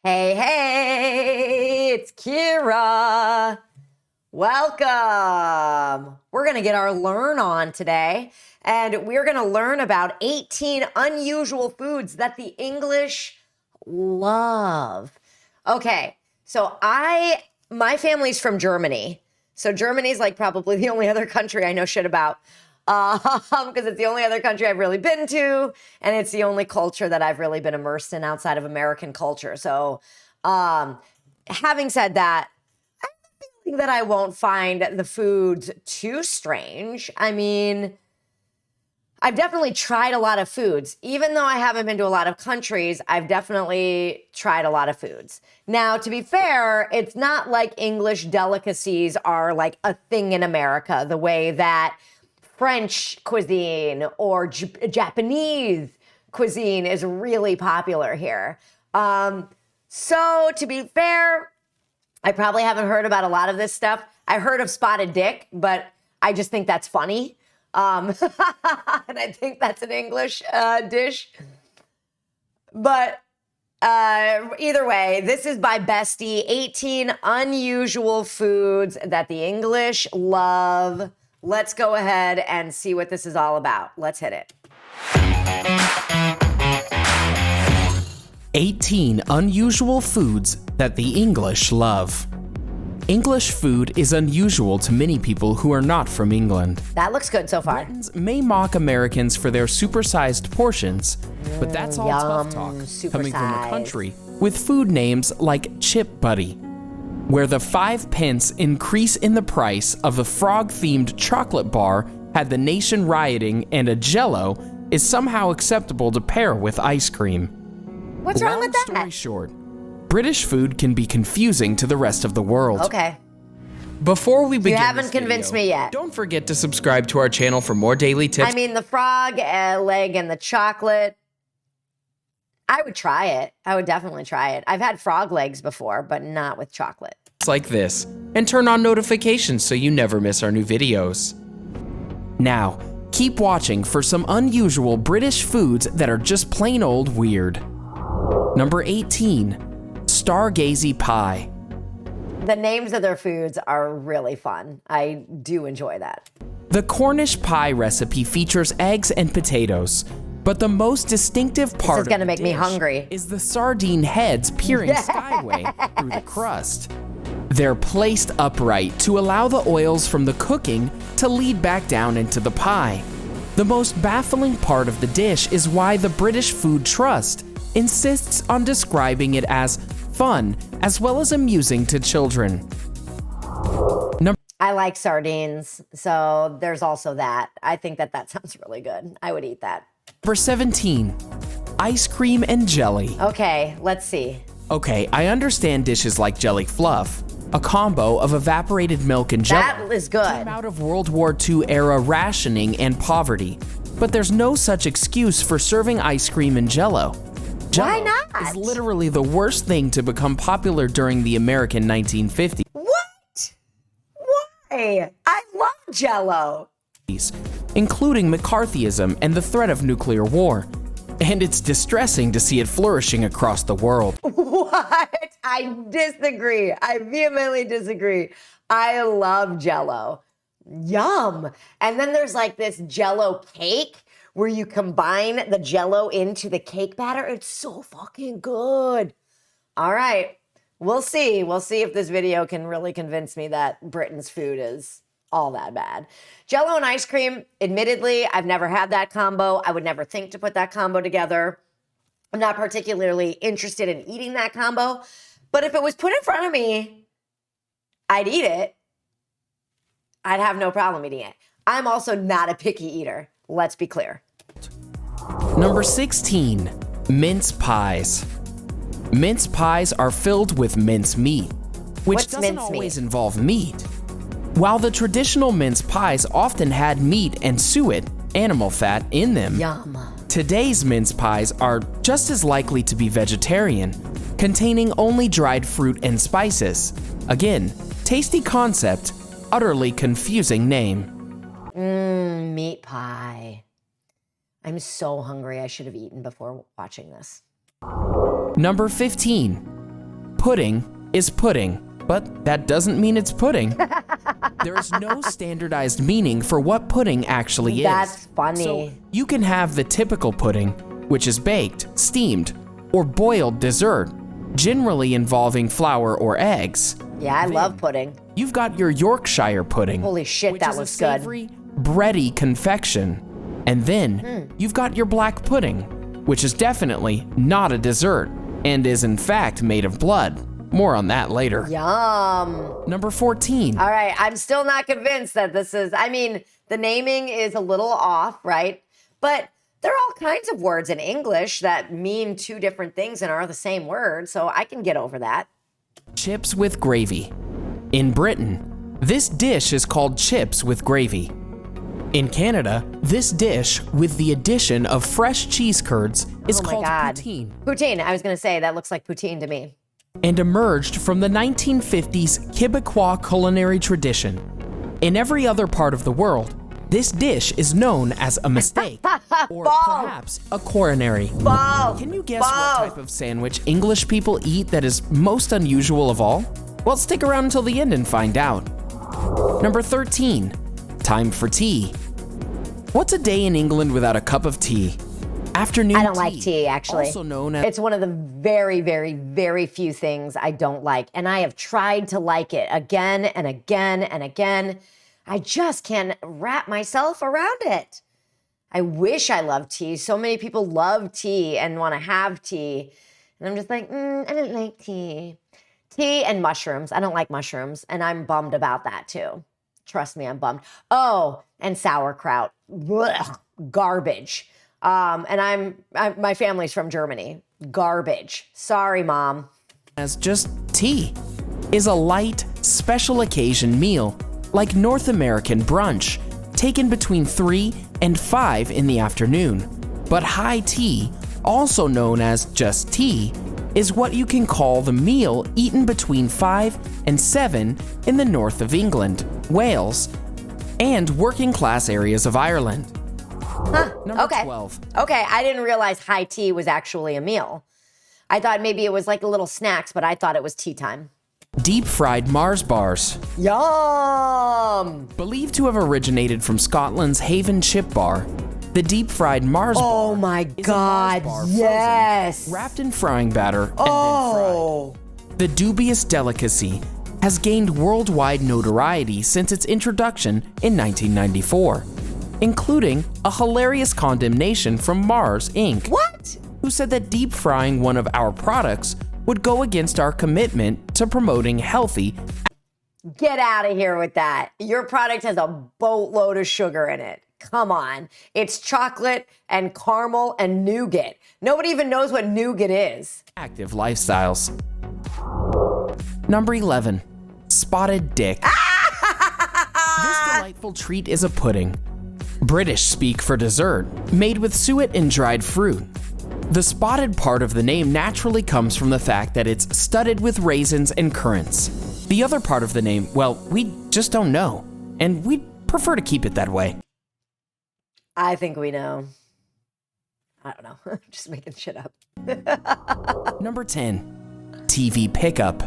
Hey, hey, it's Kira. Welcome. We're going to get our learn on today, and we're going to learn about 18 unusual foods that the English love. Okay, so my family's from Germany. So Germany's like probably the only other country I know shit about. Because it's the only other country I've really been to, and it's the only culture that I've really been immersed in outside of American culture. So, having said that, I think that I won't find the foods too strange. I mean, I've definitely tried a lot of foods. Even though I haven't been to a lot of countries, I've definitely tried a lot of foods. Now, to be fair, it's not like English delicacies are like a thing in America, the way that French cuisine or Japanese cuisine is really popular here. So to be fair, I probably haven't heard about a lot of this stuff. I heard of spotted dick, but I just think that's funny. And I think that's an English dish. But either way, this is by Bestie, 18 unusual foods that the English love. Let's go ahead and see what this is all about. Let's hit it. 18 unusual foods that the English love. English food is unusual to many people who are not from England. That looks good so far. Britons may mock Americans for their supersized portions, but that's all tough talk coming from a country with food names like Chip Buddy, where the 5 pence increase in the price of a frog-themed chocolate bar had the nation rioting, and a Jell-O is somehow acceptable to pair with ice cream. What's wrong with that? Long story short, British food can be confusing to the rest of the world. Okay. Before we begin, you haven't convinced me yet. Don't forget to subscribe to our channel for more daily tips. I mean, the frog leg and the chocolate, I would try it. I would definitely try it. I've had frog legs before, but not with chocolate. Like this, and turn on notifications so you never miss our new videos. Now, keep watching for some unusual British foods that are just plain old weird. Number 18, Stargazy pie. The names of their foods are really fun. I do enjoy that. The Cornish pie recipe features eggs and potatoes, but the most distinctive part is gonna make me hungry. Is the sardine heads peering skyway through the crust. They're placed upright to allow the oils from the cooking to lead back down into the pie. The most baffling part of the dish is why the British Food Trust insists on describing it as fun as well as amusing to children. I like sardines, so there's also that. I think that sounds really good. I would eat that. Number 17, ice cream and jelly. Okay, let's see. Okay, I understand dishes like jelly fluff, a combo of evaporated milk and jelly. That is good. Came out of World War II era rationing and poverty, but there's no such excuse for serving ice cream and Jell-O. Why not? Is literally the worst thing to become popular during the American 1950s. What? Why? I love Jell-O. Including McCarthyism and the threat of nuclear war. And it's distressing to see it flourishing across the world. What? I disagree. I vehemently disagree. I love Jell-O. Yum. And then there's like this Jell-O cake where you combine the Jell-O into the cake batter. It's so fucking good. All right. We'll see. We'll see if this video can really convince me that Britain's food is all that bad. Jell-O and ice cream, admittedly, I've never had that combo. I would never think to put that combo together. I'm not particularly interested in eating that combo, but if it was put in front of me, I'd eat it. I'd have no problem eating it. I'm also not a picky eater. Let's be clear. Number 16, mince pies. Mince pies are filled with mince meat, which doesn't always involve meat. While the traditional mince pies often had meat and suet, animal fat, in them, Yum. Today's mince pies are just as likely to be vegetarian, containing only dried fruit and spices. Again, tasty concept, utterly confusing name. Meat pie. I'm so hungry. I should have eaten before watching this. Number 15, pudding is pudding, but that doesn't mean it's pudding. There is no standardized meaning for what pudding actually is. That's funny. So you can have the typical pudding, which is baked, steamed, or boiled dessert, generally involving flour or eggs. Yeah, I love pudding. You've got your Yorkshire pudding. Holy shit, which that is looks a good. savory, bready confection. And then you've got your black pudding, which is definitely not a dessert and is in fact made of blood. More on that later. Yum. Number 14. All right, I'm still not convinced that this is, I mean, the naming is a little off, right? But there are all kinds of words in English that mean two different things and are the same word, so I can get over that. Chips with gravy. In Britain, this dish is called chips with gravy. In Canada, this dish, with the addition of fresh cheese curds, is called poutine. Poutine, I was gonna say, that looks like poutine to me. And emerged from the 1950s Quebecois culinary tradition. In every other part of the world, this dish is known as a mistake, or perhaps a coronary. Can you guess what type of sandwich English people eat that is most unusual of all? Well, stick around until the end and find out. Number 13, time for tea. What's a day in England without a cup of tea? Afternoon tea. I don't like tea, actually. Also known as... It's one of the very, very, very few things I don't like. And I have tried to like it again and again and again. I just can't wrap myself around it. I wish I loved tea. So many people love tea and want to have tea. And I'm just like, I don't like tea. Tea and mushrooms. I don't like mushrooms. And I'm bummed about that too. Trust me, I'm bummed. Oh, and sauerkraut. Blech, garbage. And my family's from Germany. Garbage. Sorry, Mom. As just tea is a light, special occasion meal, like North American brunch, taken between 3 and 5 in the afternoon. But high tea, also known as just tea, is what you can call the meal eaten between 5 and 7 in the north of England, Wales, and working class areas of Ireland. Number 12. Okay, I didn't realize high tea was actually a meal. I thought maybe it was like a little snacks, but I thought it was tea time. Deep fried Mars bars. Yum! Believed to have originated from Scotland's Haven Chip Bar, the deep fried Mars bar. Oh my God, yes! Frozen, wrapped in frying batter and then fried. The dubious delicacy has gained worldwide notoriety since its introduction in 1994, including a hilarious condemnation from Mars Inc. What? Who said that deep frying one of our products would go against our commitment to promoting healthy. Get out of here with that. Your product has a boatload of sugar in it. Come on. It's chocolate and caramel and nougat. Nobody even knows what nougat is. Active lifestyles. Number 11, spotted dick. This delightful treat is a pudding. British speak for dessert, made with suet and dried fruit. The spotted part of the name naturally comes from the fact that it's studded with raisins and currants. The other part of the name, well, we just don't know, and we'd prefer to keep it that way. I think we know. I don't know. I'm just making shit up. Number 10, TV pickup.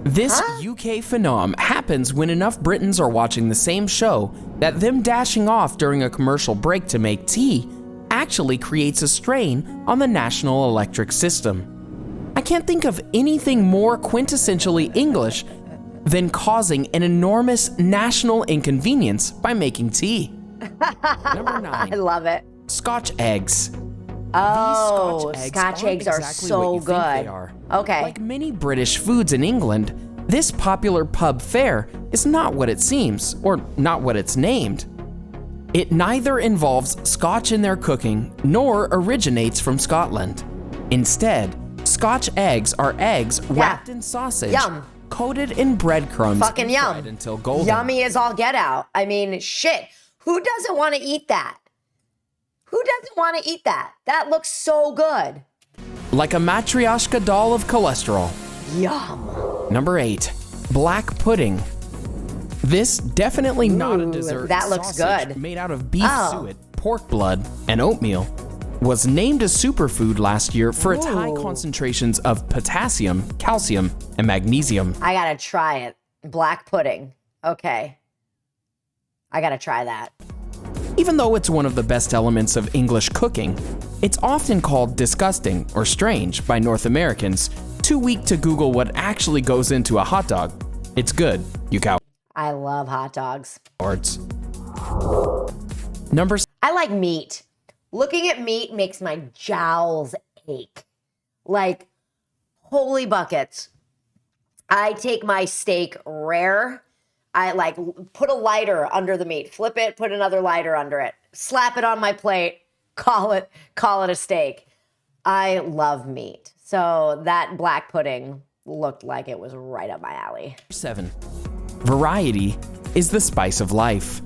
This UK phenom happens when enough Britons are watching the same show that them dashing off during a commercial break to make tea actually creates a strain on the national electric system. I can't think of anything more quintessentially English than causing an enormous national inconvenience by making tea. Number 9. I love it. Scotch eggs. Oh, These Scotch eggs are exactly so what you think good. they are. Okay. Like many British foods in England, this popular pub fare is not what it seems, or not what it's named. It neither involves Scotch in their cooking, nor originates from Scotland. Instead, Scotch eggs are eggs wrapped in sausage, coated in breadcrumbs, fucking yum, fried until golden. Yummy as all get out. I mean, shit. Who doesn't want to eat that? Who doesn't want to eat that? That looks so good. Like a matryoshka doll of cholesterol. Yum. Number 8, black pudding. This definitely not a dessert. That looks sausage good. Made out of beef suet, pork blood, and oatmeal. was named a superfood last year for its high Ooh. concentrations of potassium, calcium, and magnesium. I gotta try it. Black pudding. Okay. I gotta try that. Even though it's one of the best elements of English cooking, it's often called disgusting or strange by North Americans, too weak to Google what actually goes into a hot dog. It's good, you I love hot dogs. cowards. Number I like meat. Looking at meat makes my jowls ache. Like, holy buckets. I take my steak rare. I like put a lighter under the meat, flip it, put another lighter under it, slap it on my plate, call it a steak. I love meat. So that black pudding looked like it was right up my alley. 7. Variety is the spice of life.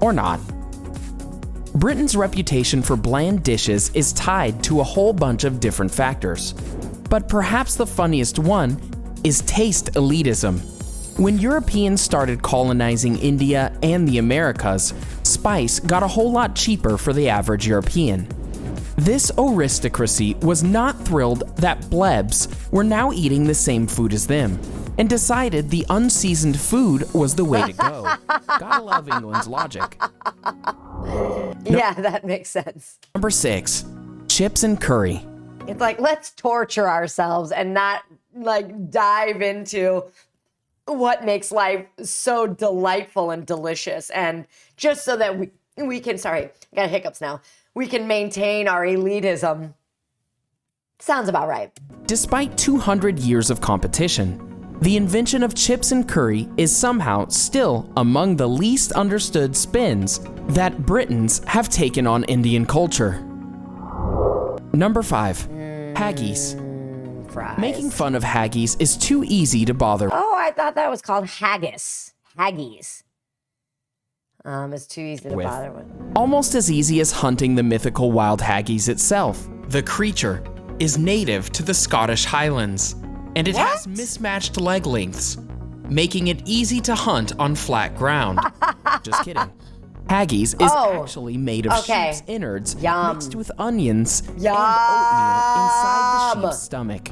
Or not. Britain's reputation for bland dishes is tied to a whole bunch of different factors. But perhaps the funniest one is taste elitism. When Europeans started colonizing India and the Americas, spice got a whole lot cheaper for the average European. This aristocracy was not thrilled that plebs were now eating the same food as them, and decided the unseasoned food was the way to go. Gotta love England's logic. Yeah, that makes sense. Number 6, chips and curry. It's like, let's torture ourselves and not like dive into what makes life so delightful and delicious. And just so that we can, sorry, I got hiccups now. We can maintain our elitism. Sounds about right. Despite 200 years of competition, the invention of chips and curry is somehow still among the least understood spins that Britons have taken on Indian culture. Number 5, haggis. Fries. Making fun of haggis is too easy to bother. Oh, I thought that was called haggis. Haggis. It's too easy to bother with. Almost as easy as hunting the mythical wild haggis itself. The creature is native to the Scottish Highlands, and it has mismatched leg lengths, making it easy to hunt on flat ground. Just kidding. Haggis is actually made of sheep's innards mixed with onions and oatmeal inside the sheep's stomach.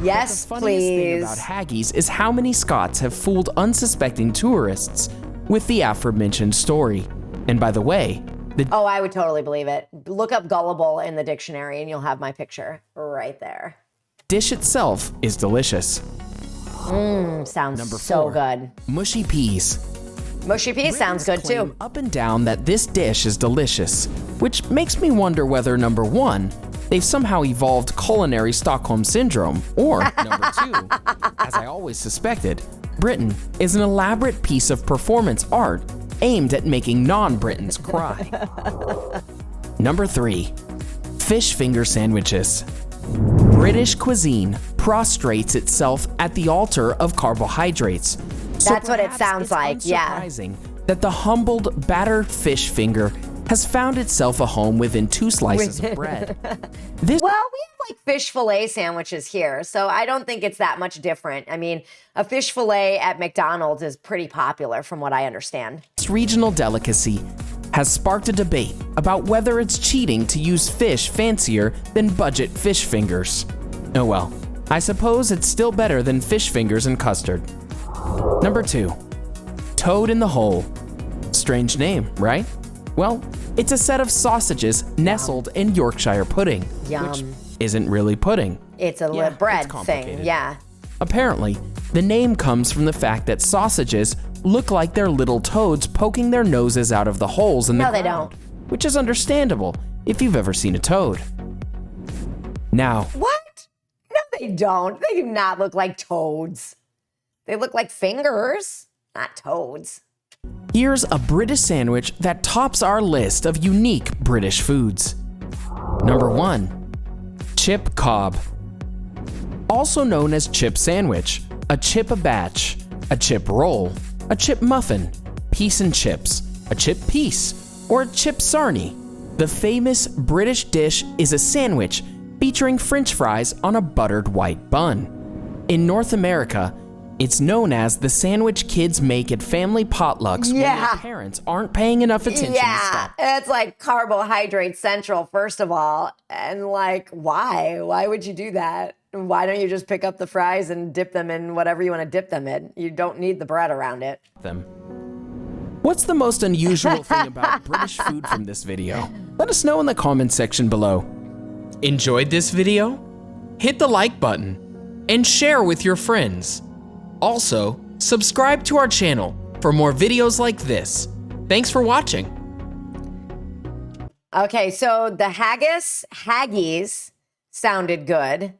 Yes, The funniest thing please. about haggis is how many Scots have fooled unsuspecting tourists with the aforementioned story. And by the way, the Oh, I would totally believe it. Look up gullible in the dictionary and you'll have my picture right there. dish itself is delicious. Sounds Number so 4, good. mushy peas. Mushy peas sounds good Claim too. up and down that this dish is delicious, which makes me wonder whether number 1, they've somehow evolved culinary Stockholm syndrome, or number 2, as I always suspected, Britain is an elaborate piece of performance art aimed at making non-Britons cry. Number 3, fish finger sandwiches. British cuisine prostrates itself at the altar of carbohydrates. So That's what it perhaps sounds it's like, yeah. unsurprising that the humbled battered fish finger has found itself a home within 2 slices of bread. This Well, we have like fish fillet sandwiches here, so I don't think it's that much different. I mean, a fish fillet at McDonald's is pretty popular from what I understand. regional delicacy has sparked a debate about whether it's cheating to use fish fancier than budget fish fingers. Oh well, I suppose it's still better than fish fingers and custard. Number 2, toad in the hole. Strange name, right? Well, it's a set of sausages nestled in Yorkshire pudding, which Yum. isn't really pudding. It's a Yeah, bread it's complicated. thing, yeah. Apparently, the name comes from the fact that sausages look like they're little toads poking their noses out of the holes in the No, they ground, don't. which is understandable if you've ever seen a toad. Now, What? No, they don't. They do not look like toads. They look like fingers, not toads. here's a British sandwich that tops our list of unique British foods. Number 1, chip Cobb. Also known as chip sandwich, a chip a batch, a chip roll, a chip muffin, piece and chips, a chip piece, or a chip sarnie. The famous British dish is a sandwich featuring French fries on a buttered white bun. In North America, It's known as the sandwich kids make at family potlucks when Yeah. their parents aren't paying enough attention to Yeah, stuff. it's like carbohydrate central, first of all. And like, why? Why would you do that? Why don't you just pick up the fries and dip them in whatever you want to dip them in? You don't need the bread around it. What's the most unusual thing about British food from this video? Let us know in the comments section below. Enjoyed this video? Hit the like button and share with your friends. Also, subscribe to our channel for more videos like this. Thanks for watching. Okay, so the haggis sounded good.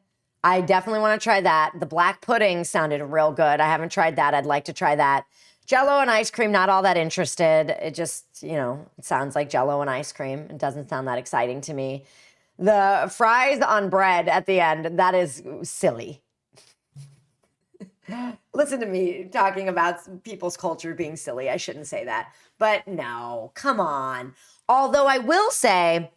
I definitely want to try that. The black pudding sounded real good. I haven't tried that. I'd like to try that. Jello and ice cream, not all that interested. It just, it sounds like Jello and ice cream. It doesn't sound that exciting to me. The fries on bread at the end, that is silly. Listen to me talking about people's culture being silly. I shouldn't say that. But no, come on. Although I will say,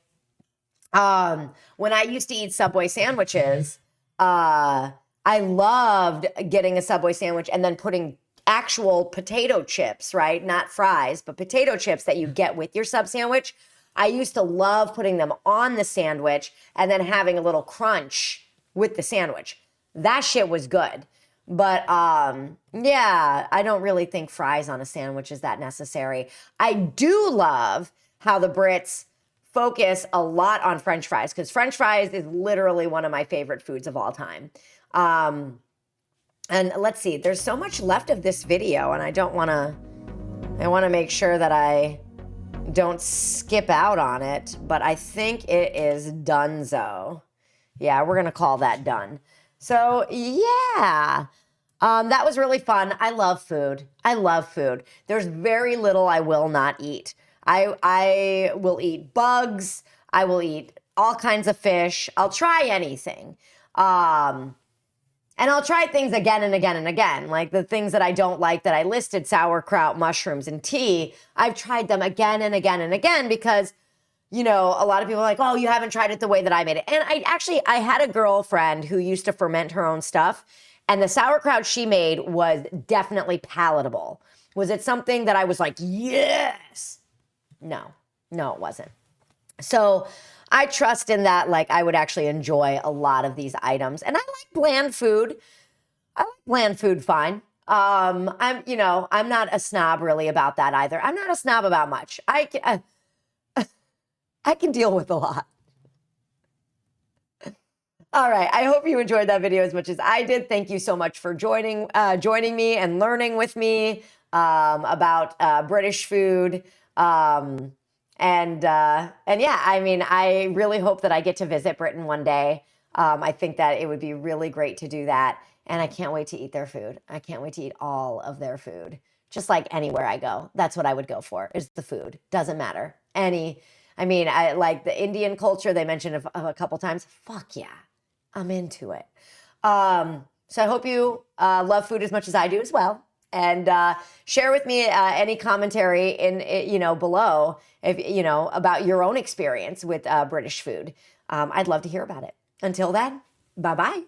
when I used to eat Subway sandwiches, I loved getting a Subway sandwich and then putting actual potato chips, right? Not fries, but potato chips that you get with your sub sandwich. I used to love putting them on the sandwich and then having a little crunch with the sandwich. That shit was good. But yeah, I don't really think fries on a sandwich is that necessary. I do love how the Brits focus a lot on French fries, because French fries is literally one of my favorite foods of all time. And let's see, there's so much left of this video, and I want to make sure that I don't skip out on it, but I think it is donezo. Yeah, we're going to call that done. So yeah, that was really fun. I love food. I love food. There's very little I will not eat. I will eat bugs. I will eat all kinds of fish. I'll try anything. And I'll try things again and again and again. Like the things that I don't like that I listed, sauerkraut, mushrooms, and tea, I've tried them again and again and again because, a lot of people are like, oh, you haven't tried it the way that I made it. And I had a girlfriend who used to ferment her own stuff, and the sauerkraut she made was definitely palatable. Was it something that I was like, yes? No, it wasn't. So I trust in that, like, I would actually enjoy a lot of these items. And I like bland food. I like bland food fine. I'm not a snob really about that either. I'm not a snob about much. I can deal with a lot. All right. I hope you enjoyed that video as much as I did. Thank you so much for joining me and learning with me about British food. And yeah, I really hope that I get to visit Britain one day. I think that it would be really great to do that. And I can't wait to eat their food. I can't wait to eat all of their food. Just like anywhere I go, that's what I would go for, is the food. Doesn't matter. I like the Indian culture. They mentioned it a couple times. Fuck yeah, I'm into it. So I hope you love food as much as I do as well. And share with me any commentary in below if about your own experience with British food. I'd love to hear about it. Until then, bye-bye.